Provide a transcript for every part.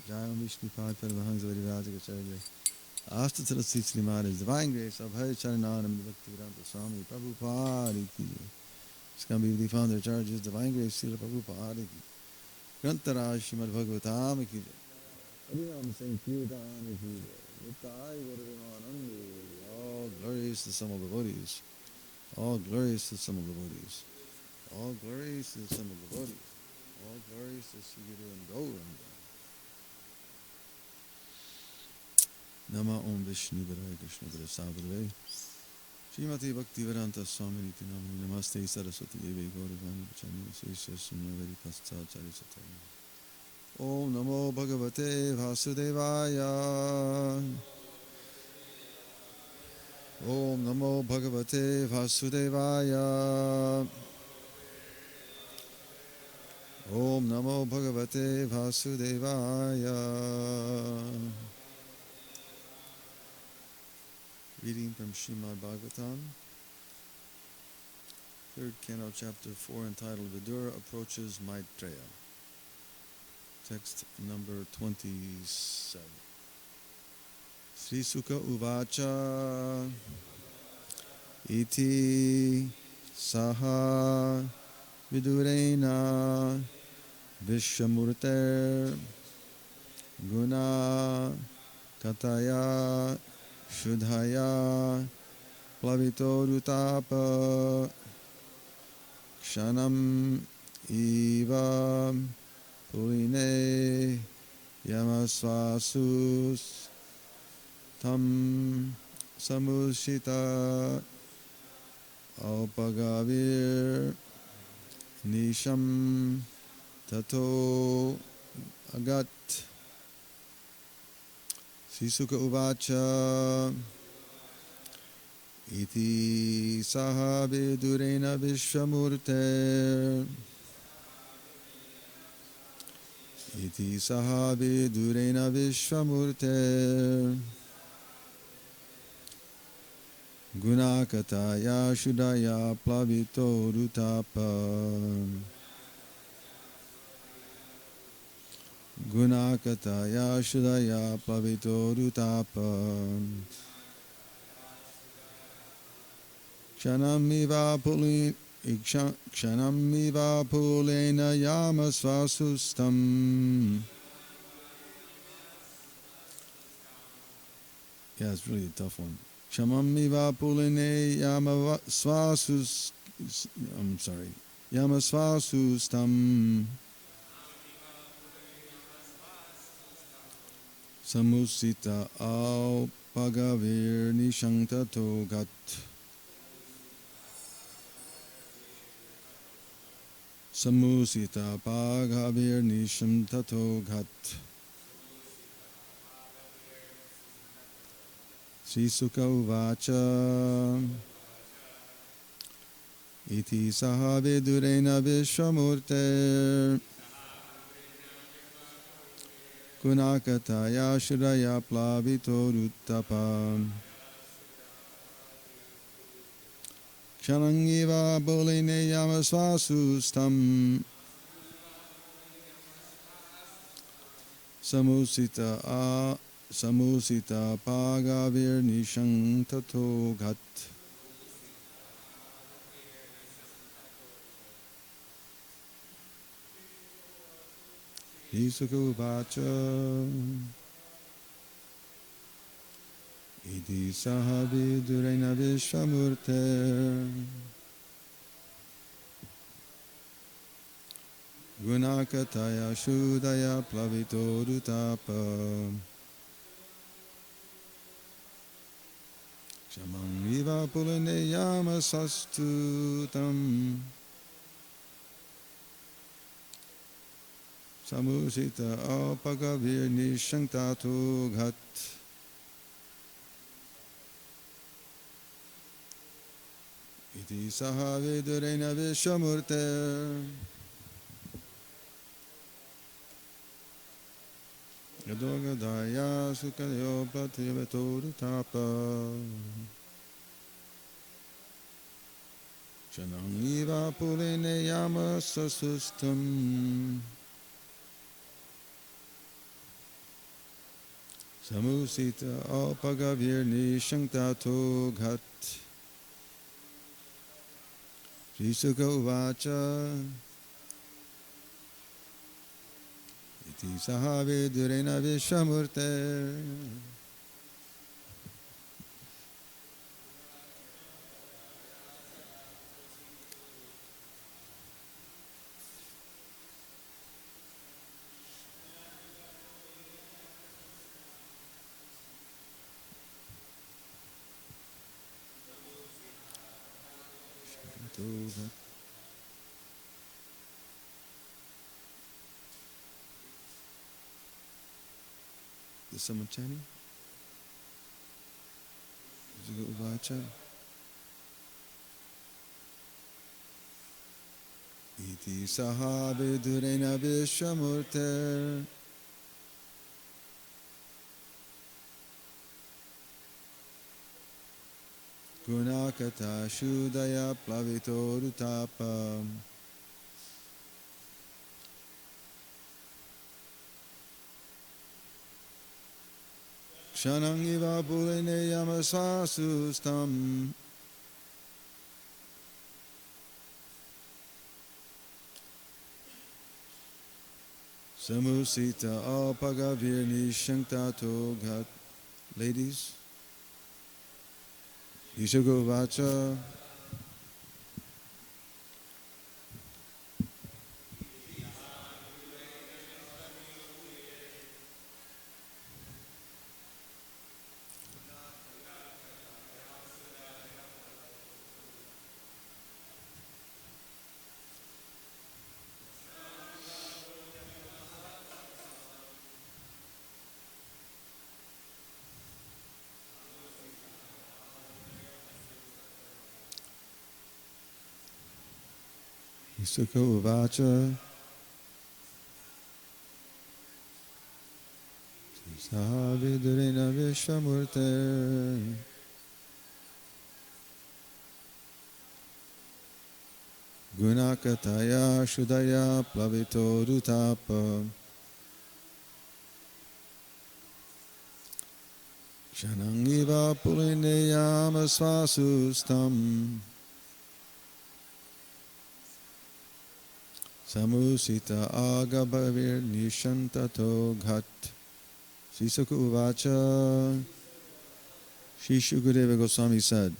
Jayam Vishnu Padpar Vahangsa Varivajagacharya. Astatarasi Sri Maharaj, Divine Grace of Hari Charananam Bhaktivedanta Swami Prabhupada Ki. Scambi the founder charges Divine Grace Srila Prabhupada Ki. Grantaraj Srimad Bhagavatam Ki. Harinam Sankirtan Ki. Nitai Gauravanandi. All glories to some of the devotees. All glories to some of the devotees. All glories to some of the devotees. All glories to Sri Guru and Gauranga. Nama Om Vishnu Padaya Krishna Padasavadave Srimati Bhaktivedanta Swami Niti Namani Namaste Saraswati Devi Gauravani Vachani Sesha Sunyavadi Pasachari Satani Om Namo Bhagavate Vasudevaya Om Namo Bhagavate Vasudevaya Om Namo Bhagavate Vasudevaya. Reading from Srimad Bhagavatam, 3rd Canto, Chapter 4, entitled Vidura Approaches Maitreya. Text number 27. Sri Sukha Uvacha Iti Saha Vidurena Vishamurter Guna Kataya Shudhaya Plavito Rutapa Kshanam Iva Puline Yamasvasus Tam Samushita Alpagavir Nisham Tato Agat Sisuka Uvacha Iti Saha Vidurena Vishwamurte Iti Saha Vidurena Vishwamurte Gunakataya Shudaya Plavito Rutapa Gunakataya Shudaya Plavito Rutapa Kshanamiva Pulena Yamasvasustam. Yeah, it's really a tough one. Kshamamiva Pulene Yamasvasus. I'm sorry. Yamasvasustam. Samusita Al Pagavir Nishanktato Gat. Samusita Pagavir Nishanktato Gat. Sisuka Uvacha Iti Saha Vidurena Vishwamurte Gunakataya Shuraya Plavito Ruttapa Kshanangiva Boline Yamasvasustam Samusita Pagavir Nishang Tato Gat. Isuka Uvacha Iti Saha Vidurena Vishwamurte Gunakataya Shudaya Plavito Rutapa Kshamam Iva Pulene Yamasastutam Samusita Alpagavir Nishanktato Ghat. Iti Saha Vidurena Vishwamurte Yadogadaya Sukayo Plativato Rutapa Shanam Iva Pulene Yamasasustam Samusita apagavir nishanktato ghat. Risuka uvacha. Iti sahave durena vishamurte. Is someone chanting? Risuka uvacha. Iti sahave durena vishamurte. Gunakata Shudaya Plavito Rutapa Kshanangiva Pulene Yamasasustam Samusita Apagavirni Shanktato Ghat. Ladies, Ishago Vacha. Isaka Uvacha Savidurina Vishamurte Gunakataya Shudaya Plavito Rutapa Shanangiva Pulineyama Svasustam Samusita Agabhavir Nishantato Ghat. Sisaka Uvacha. Shri Shukadeva Goswami said,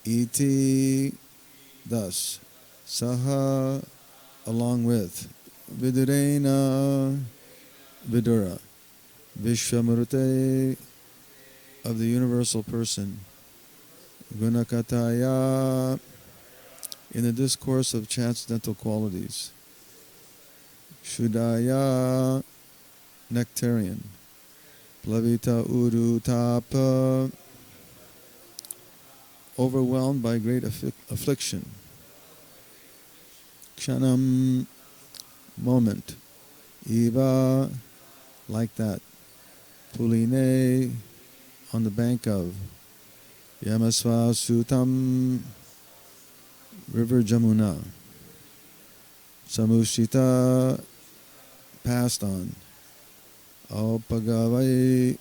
Iti, thus, Saha, along with, Vidurena, Vidura, Vishwamurte, of the universal person, Gunakataya, in the discourse of transcendental qualities, Shudaya, nectarian, Plavita Urutapa, overwhelmed by great affliction, Kshanam, moment, Eva, like that, Puline, on the bank of, Yamasva Sutam, River Jamuna, Samushita, passed on, Opagavi,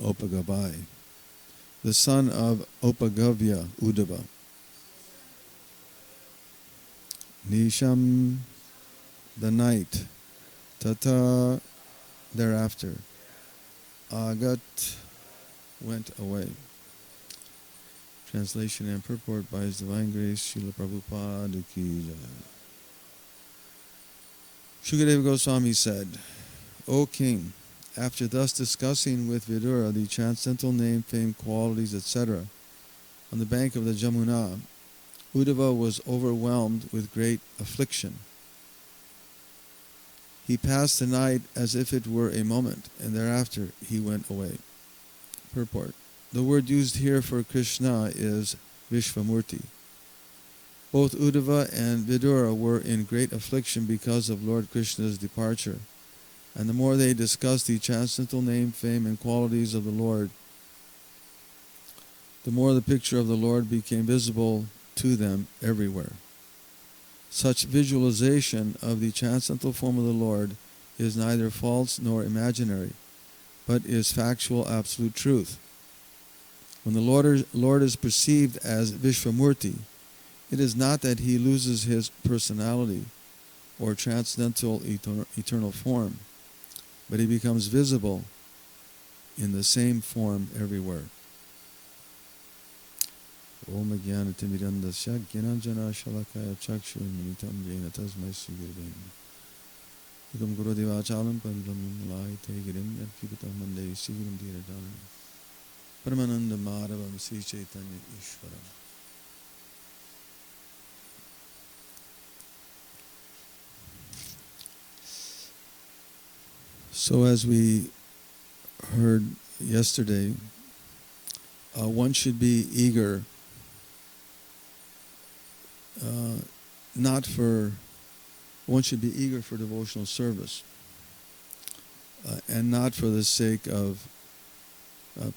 Opagavai, the son of Opagavya, Uddhava. Nisham, the night, Tata, thereafter, Agat, went away. Translation and purport by His Divine Grace, Srila Prabhupada Ki Jai. Shukadeva Goswami said, O King, after thus discussing with Vidura the transcendental name, fame, qualities, etc., on the bank of the Jamuna, Uddhava was overwhelmed with great affliction. He passed the night as if it were a moment, and thereafter he went away. Purport. The word used here for Krishna is Vishvamurti. Both Uddhava and Vidura were in great affliction because of Lord Krishna's departure, and the more they discussed the transcendental name, fame, and qualities of the Lord, the more the picture of the Lord became visible to them everywhere. such visualization of the transcendental form of the Lord is neither false nor imaginary, but is factual absolute truth. When the Lord is perceived as Vishvamurti, it is not that he loses his personality or transcendental eternal form, but he becomes visible in the same form everywhere. Om Jnana Timirandasya Jnananjana Shalakaya Chakshurmilitam Jena Tasmai Sri Gurave Namah. Ekam Guru Devachalam Parilam Lai Te Girim Yat Kipatam Mande Sri Gurum Dhirajalam Paramananda Madhavam Sri Chaitanya Ishwaram. So as we heard yesterday, one should be eager one should be eager for devotional service and not for the sake of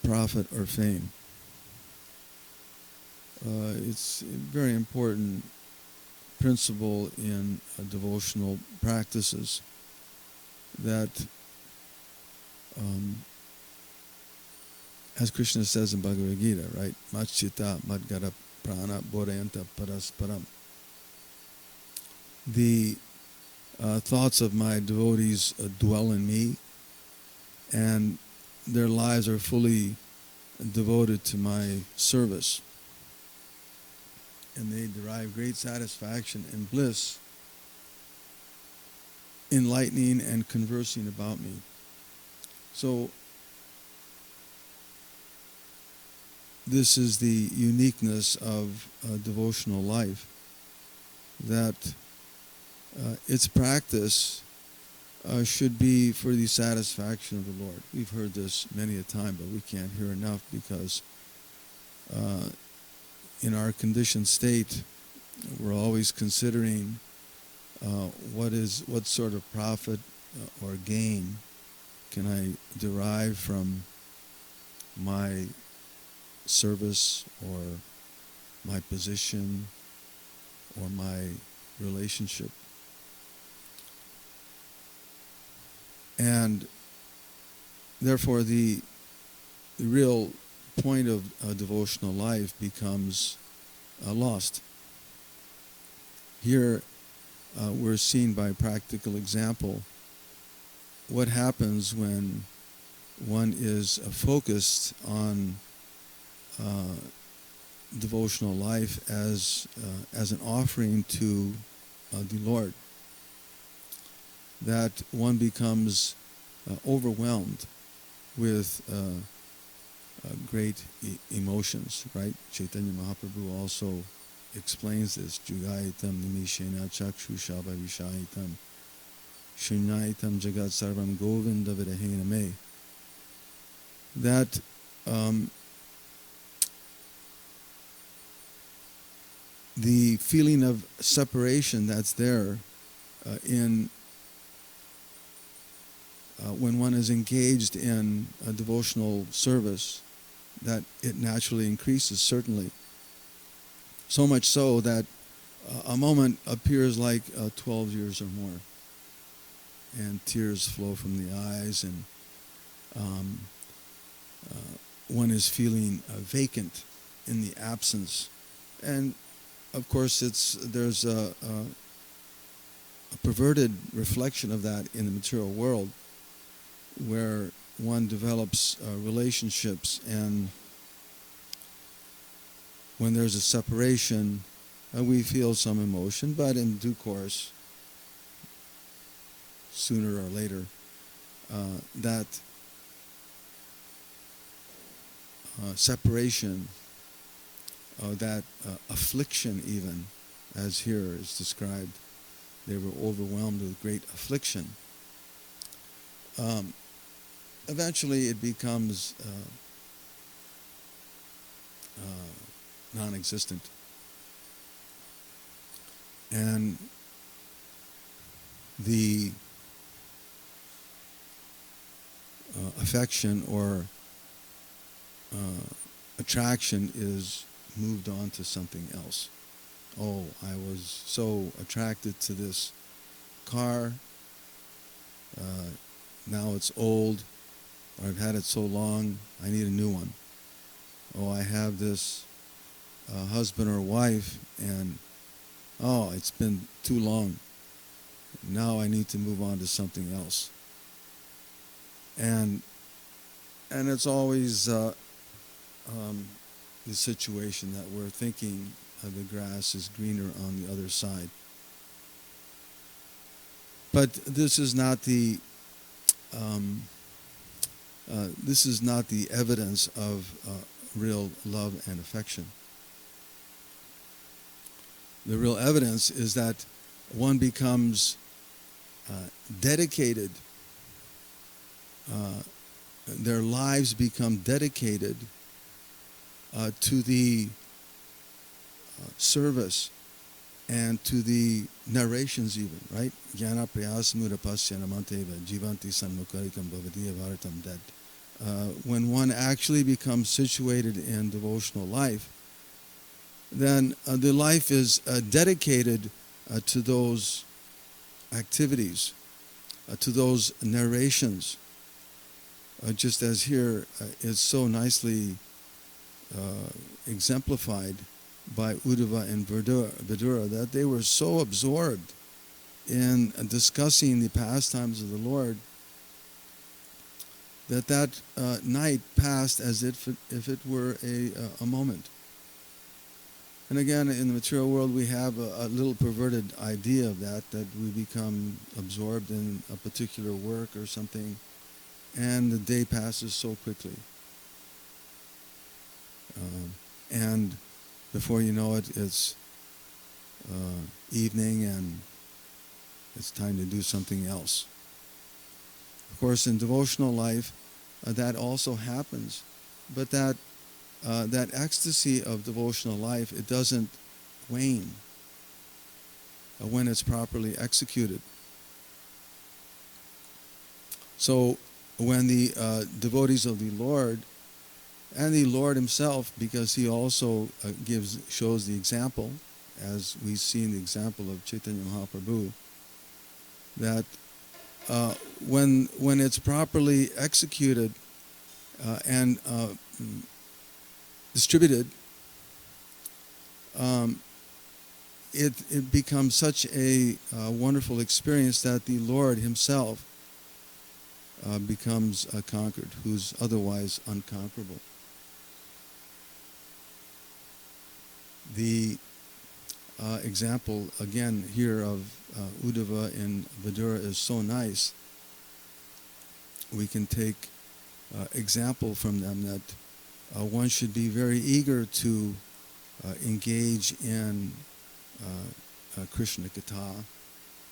profit or fame. It's a very important principle in devotional practices that as Krishna says in Bhagavad Gita, right? Machita madgara prana bodhayanta parasparam. The thoughts of my devotees dwell in me, and their lives are fully devoted to my service. And they derive great satisfaction and bliss enlightening and conversing about me. So this is the uniqueness of devotional life, that its practice should be for the satisfaction of the Lord. We've heard this many a time, but we can't hear enough because in our conditioned state, we're always considering what sort of profit or gain can I derive from my service or my position or my relationship. And therefore the real point of devotional life becomes lost. Here we're seeing by practical example what happens when one is focused on devotional life as an offering to the Lord, that one becomes overwhelmed with great emotions, right? Chaitanya Mahaprabhu also explains this. Jugaitam nimishena chakshusha bhavishaitam shunyaitam jagat sarvam govinda virahena me. That the feeling of separation that's there in when one is engaged in a devotional service, that it naturally increases, certainly. So much so that a moment appears like 12 years or more, and tears flow from the eyes, and one is feeling vacant in the absence. And of course there's a perverted reflection of that in the material world, where one develops relationships, and when there's a separation, we feel some emotion, but in due course, sooner or later, that separation, that affliction even, as here is described, they were overwhelmed with great affliction. Eventually it becomes non-existent. And the affection or attraction is moved on to something else. oh, I was so attracted to this car. Now it's old, or I've had it so long, I need a new one. Oh, I have this husband or wife, and oh, it's been too long. Now I need to move on to something else. And it's always the situation that we're thinking the grass is greener on the other side. But this is not the evidence of real love and affection. The real evidence is that one becomes dedicated. Their lives become dedicated to the service and to the narrations even, right? Jnana priyasmura pasya namanteva jivanti sanmukarikam bhavadiya bharatam dead. When one actually becomes situated in devotional life, then the life is dedicated to those activities, to those narrations. Just as here is so nicely exemplified by Uddhava and Vidura, that they were so absorbed in discussing the pastimes of the Lord that night passed as if it were a moment. And again, in the material world, we have a little perverted idea of that we become absorbed in a particular work or something, and the day passes so quickly. And before you know it, it's evening and it's time to do something else. Of course, in devotional life, that also happens. But that ecstasy of devotional life, it doesn't wane when it's properly executed. So when the devotees of the Lord, and the Lord himself, because he also shows the example, as we see in the example of Chaitanya Mahaprabhu, that when it's properly executed and distributed, it becomes such a wonderful experience that the Lord himself becomes conquered, who's otherwise unconquerable. The example again here of Uddhava and Vidura is so nice. We can take example from them that one should be very eager to engage in Krishna Katha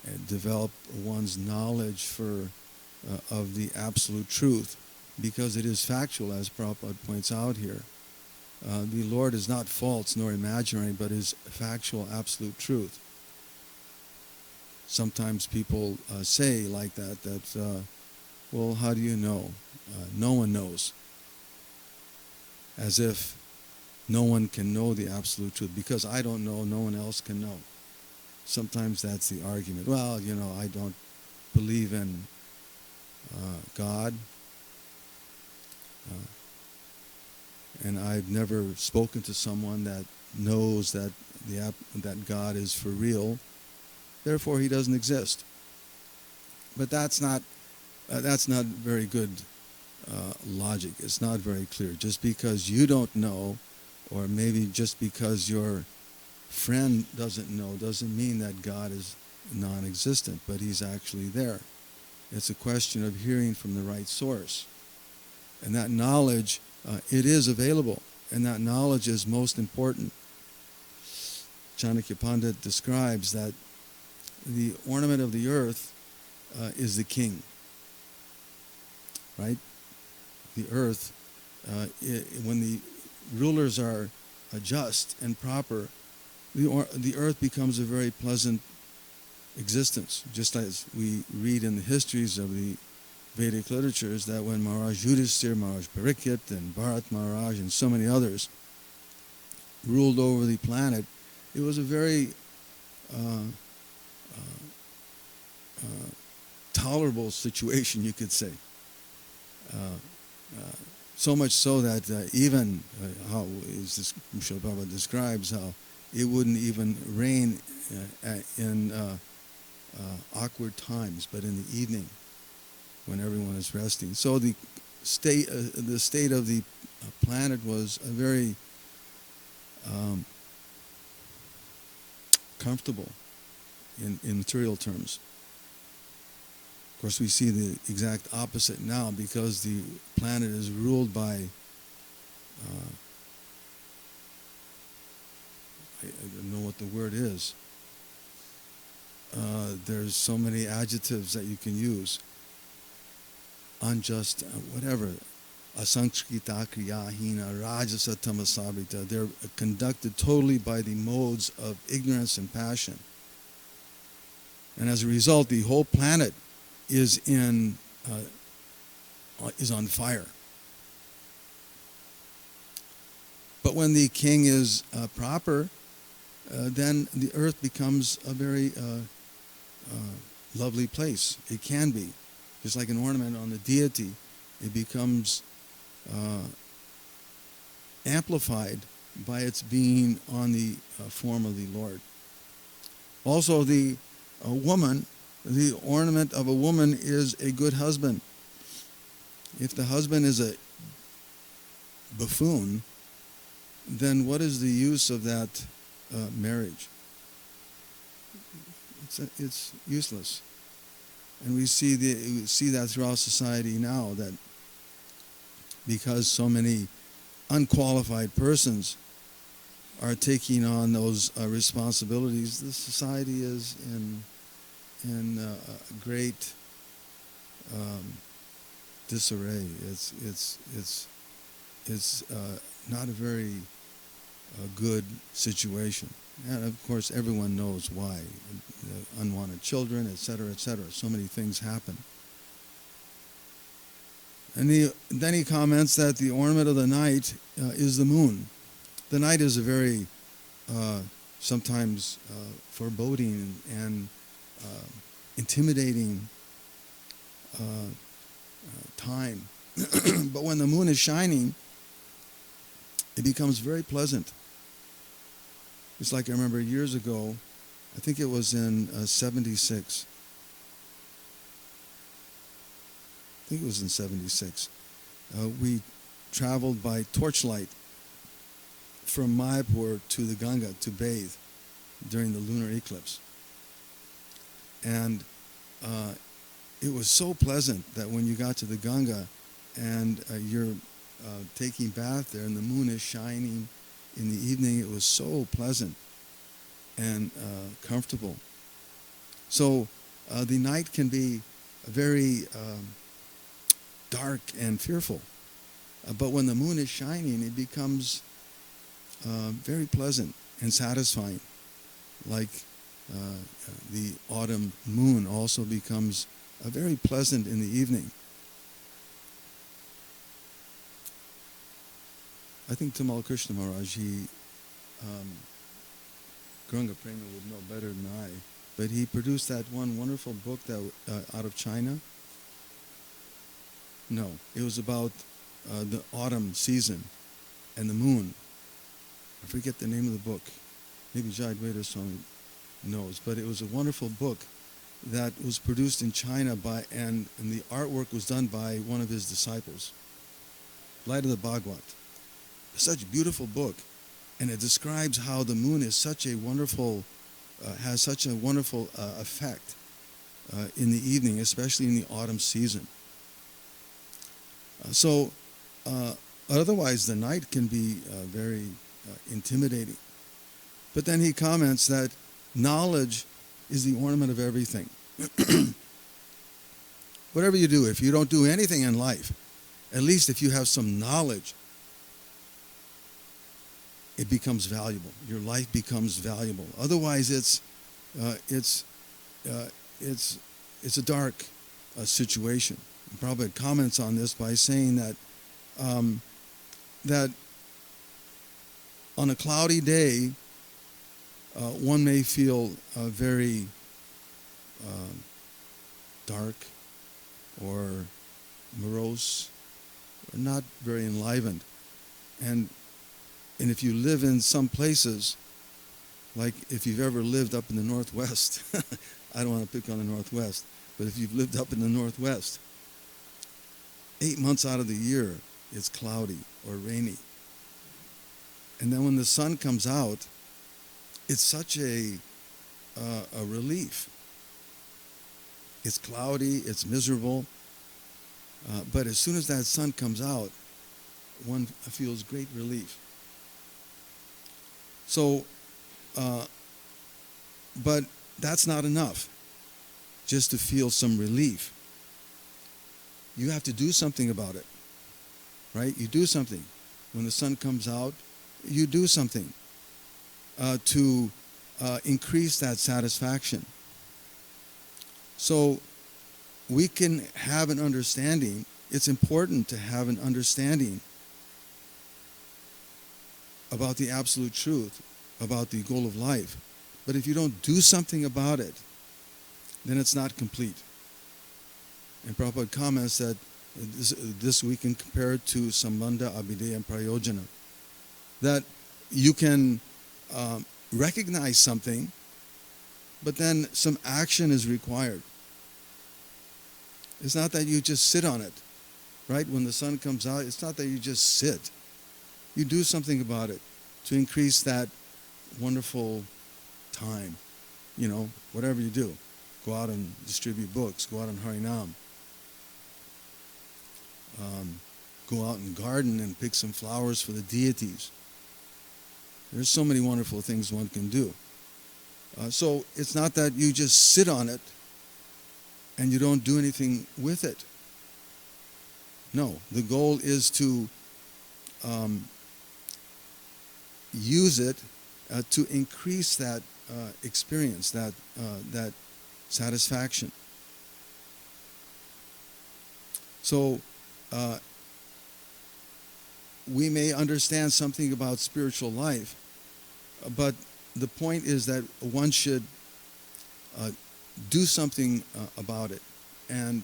and develop one's knowledge of the absolute truth, because it is factual, as Prabhupada points out here. The Lord is not false nor imaginary, but is factual, absolute truth. Sometimes people say like that, well, how do you know? No one knows. As if no one can know the absolute truth. Because I don't know, no one else can know. Sometimes that's the argument. Well, I don't believe in God. And I've never spoken to someone that knows that God is for real. Therefore, he doesn't exist. But that's not very good logic. It's not very clear. Just because you don't know, or maybe just because your friend doesn't know, doesn't mean that God is non-existent, but he's actually there. It's a question of hearing from the right source. And that knowledge, it is available, and that knowledge is most important. Chanakya Pandit describes that the ornament of the earth is the king, right? The earth, when the rulers are just and proper, the earth becomes a very pleasant existence. Just as we read in the histories of the Vedic literatures that when Maharaj Yudhisthira, Maharaj Parikshit, and Bharat Maharaj, and so many others ruled over the planet, it was a very uh, tolerable situation, you could say. Uh, uh, so much so that even how is this, Srila Prabhupada describes how it wouldn't even rain in awkward times, but in the evening when everyone is resting. So the state of the planet was a very comfortable in material terms. Of course, we see the exact opposite now because the planet is ruled by I don't know what the word is. There's so many adjectives that you can use. Unjust, whatever. Asangskrita kriyahina rajasa tamasabrita. They're conducted totally by the modes of ignorance and passion. And as a result, the whole planet is on fire. But when the king is proper, then the earth becomes a very lovely place. It can be. Just like an ornament on the deity, it becomes amplified by its being on the form of the Lord. Also, the woman, the ornament of a woman is a good husband. If the husband is a buffoon, then what is the use of that marriage? It's useless. And we see that throughout society now, that because so many unqualified persons are taking on those responsibilities, the society is in great disarray. It's not a very good situation. And of course, everyone knows why. Unwanted children, etc., etc. So many things happen. And then he comments that the ornament of the night is the moon. The night is a very sometimes foreboding and intimidating time. But when the moon is shining, it becomes very pleasant. It's like I remember years ago, I think it was in 76. I think it was in 76. We traveled by torchlight from Mayapur to the Ganga to bathe during the lunar eclipse. And it was so pleasant that when you got to the Ganga and you're taking bath there and the moon is shining in the evening, it was so pleasant and comfortable. So the night can be very dark and fearful. But when the moon is shining, it becomes very pleasant and satisfying. Like the autumn moon also becomes very pleasant in the evening. I think Tamal Krishna Maharaj, Guranga Prema would know better than I, but he produced that one wonderful book that out of China. No, it was about the autumn season and the moon. I forget the name of the book. Maybe Jai Advaita Swami knows, but it was a wonderful book that was produced in China and the artwork was done by one of his disciples, Light of the Bhagavad. Such a beautiful book, and it describes how the moon is such a wonderful, has such a wonderful effect in the evening, especially in the autumn season. So otherwise the night can be very intimidating. But then he comments that knowledge is the ornament of everything. Whatever you do, if you don't do anything in life, at least if you have some knowledge, it becomes valuable. Your life becomes valuable. Otherwise, it's a dark situation. Prabhupada comments on this by saying that that on a cloudy day, one may feel very dark or morose, or not very enlivened. And if you live in some places, like if you've ever lived up in the Northwest, I don't want to pick on the Northwest, but if you've lived up in the Northwest, 8 months out of the year, it's cloudy or rainy. And then when the sun comes out, it's such a relief. It's cloudy, it's miserable, but as soon as that sun comes out, one feels great relief. So, but that's not enough, just to feel some relief. You have to do something about it, right? You do something. When the sun comes out, you do something to increase that satisfaction. So we can have an understanding. It's important to have an understanding about the absolute truth, about the goal of life. But if you don't do something about it, then it's not complete. And Prabhupada comments that this we can compare it to Sambandha, Abhideya, and Prayojana. That you can recognize something, but then some action is required. It's not that you just sit on it, right? When the sun comes out, it's not that you just sit. You do something about it to increase that wonderful time. You know, whatever you do. Go out and distribute books. Go out and Harinam. Go out and garden and pick some flowers for the deities. There's so many wonderful things one can do. So it's not that you just sit on it and you don't do anything with it. No, the goal is to use it to increase that experience, that satisfaction. So we may understand something about spiritual life, but the point is that one should do something about it and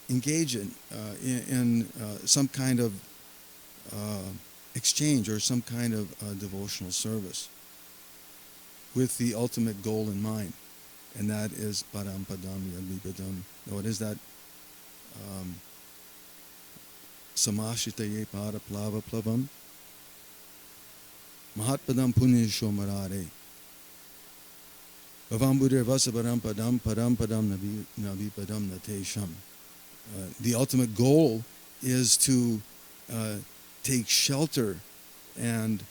engage in some kind of exchange or some kind of devotional service with the ultimate goal in mind, and that is param padam yadvipadam. What is that? Samashitaye para plava plavam mahatpadam punyasho marare bhavambudir vasaparam padam param padam navi padam natesham. The ultimate goal is to take shelter and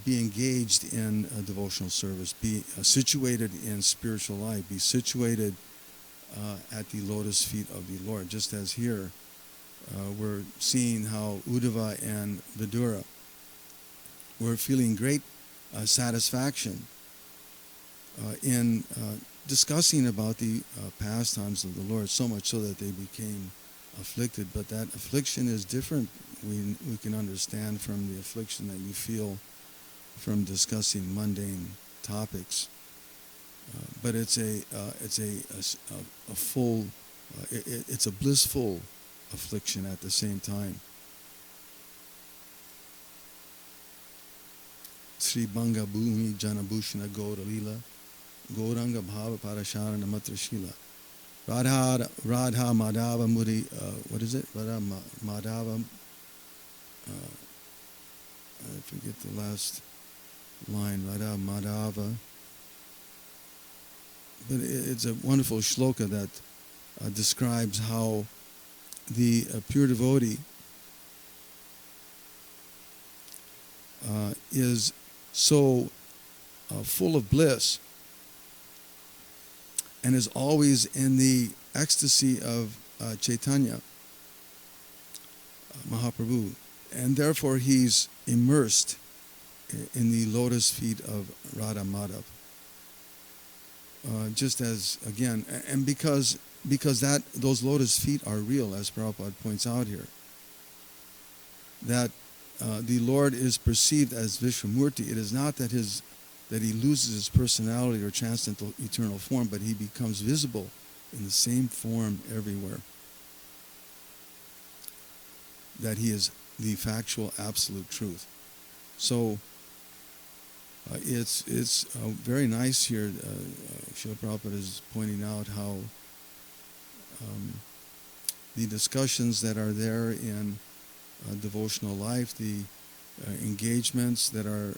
be engaged in devotional service, be situated in spiritual life, be situated at the lotus feet of the Lord. Just as here, we're seeing how Uddhava and Vidura were feeling great satisfaction in discussing about the pastimes of the Lord, so much so that they became afflicted. But that affliction is different. We can understand from the affliction that you feel from discussing mundane topics. But it's a full, it's a blissful affliction at the same time. Sri Banga Bhumi Janabhushana Gaura Lila Gauranga Bhava Parasharana Matra Shila Radha Madhava Muri, what is it? Radha Madhava, I forget the last line, Radha Madhava. But it's a wonderful shloka that describes how the pure devotee is so full of bliss and is always in the ecstasy of Chaitanya Mahaprabhu, and therefore he's immersed in the lotus feet of Radha Madhav. Just as, again, and because those lotus feet are real, as Prabhupada points out here, that the Lord is perceived as Vishwamurti. It is not that his that he loses his personality or transcendental eternal form, but he becomes visible in the same form everywhere. That he is the factual absolute truth. So it's very nice here. Srila Prabhupada is pointing out how the discussions that are there in devotional life, the engagements that are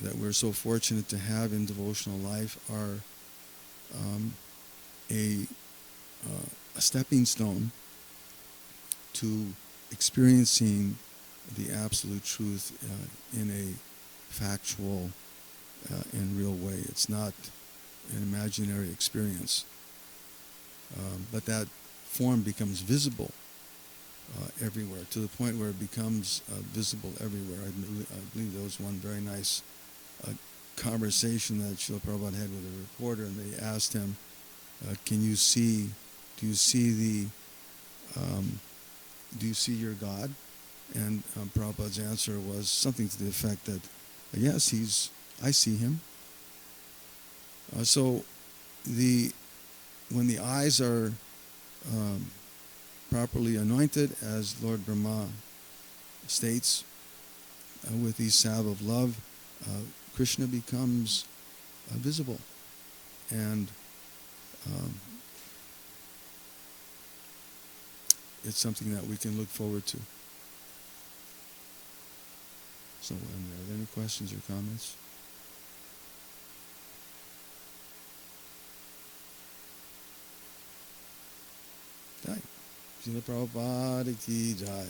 that we're so fortunate to have in devotional life are a stepping stone to experiencing the absolute truth in a factual and real way. It's not an imaginary experience, but that form becomes visible everywhere, to the point where it becomes visible everywhere. I believe there was one very nice conversation that Srila Prabhupada had with a reporter, and they asked him, do you see your God? And Prabhupada's answer was something to the effect that, yes, I see him. So when the eyes are properly anointed, as Lord Brahma states, with the salve of love, Krishna becomes visible. And it's something that we can look forward to. So, are there any questions or comments? Jai. Srila Prabhupada ki jai.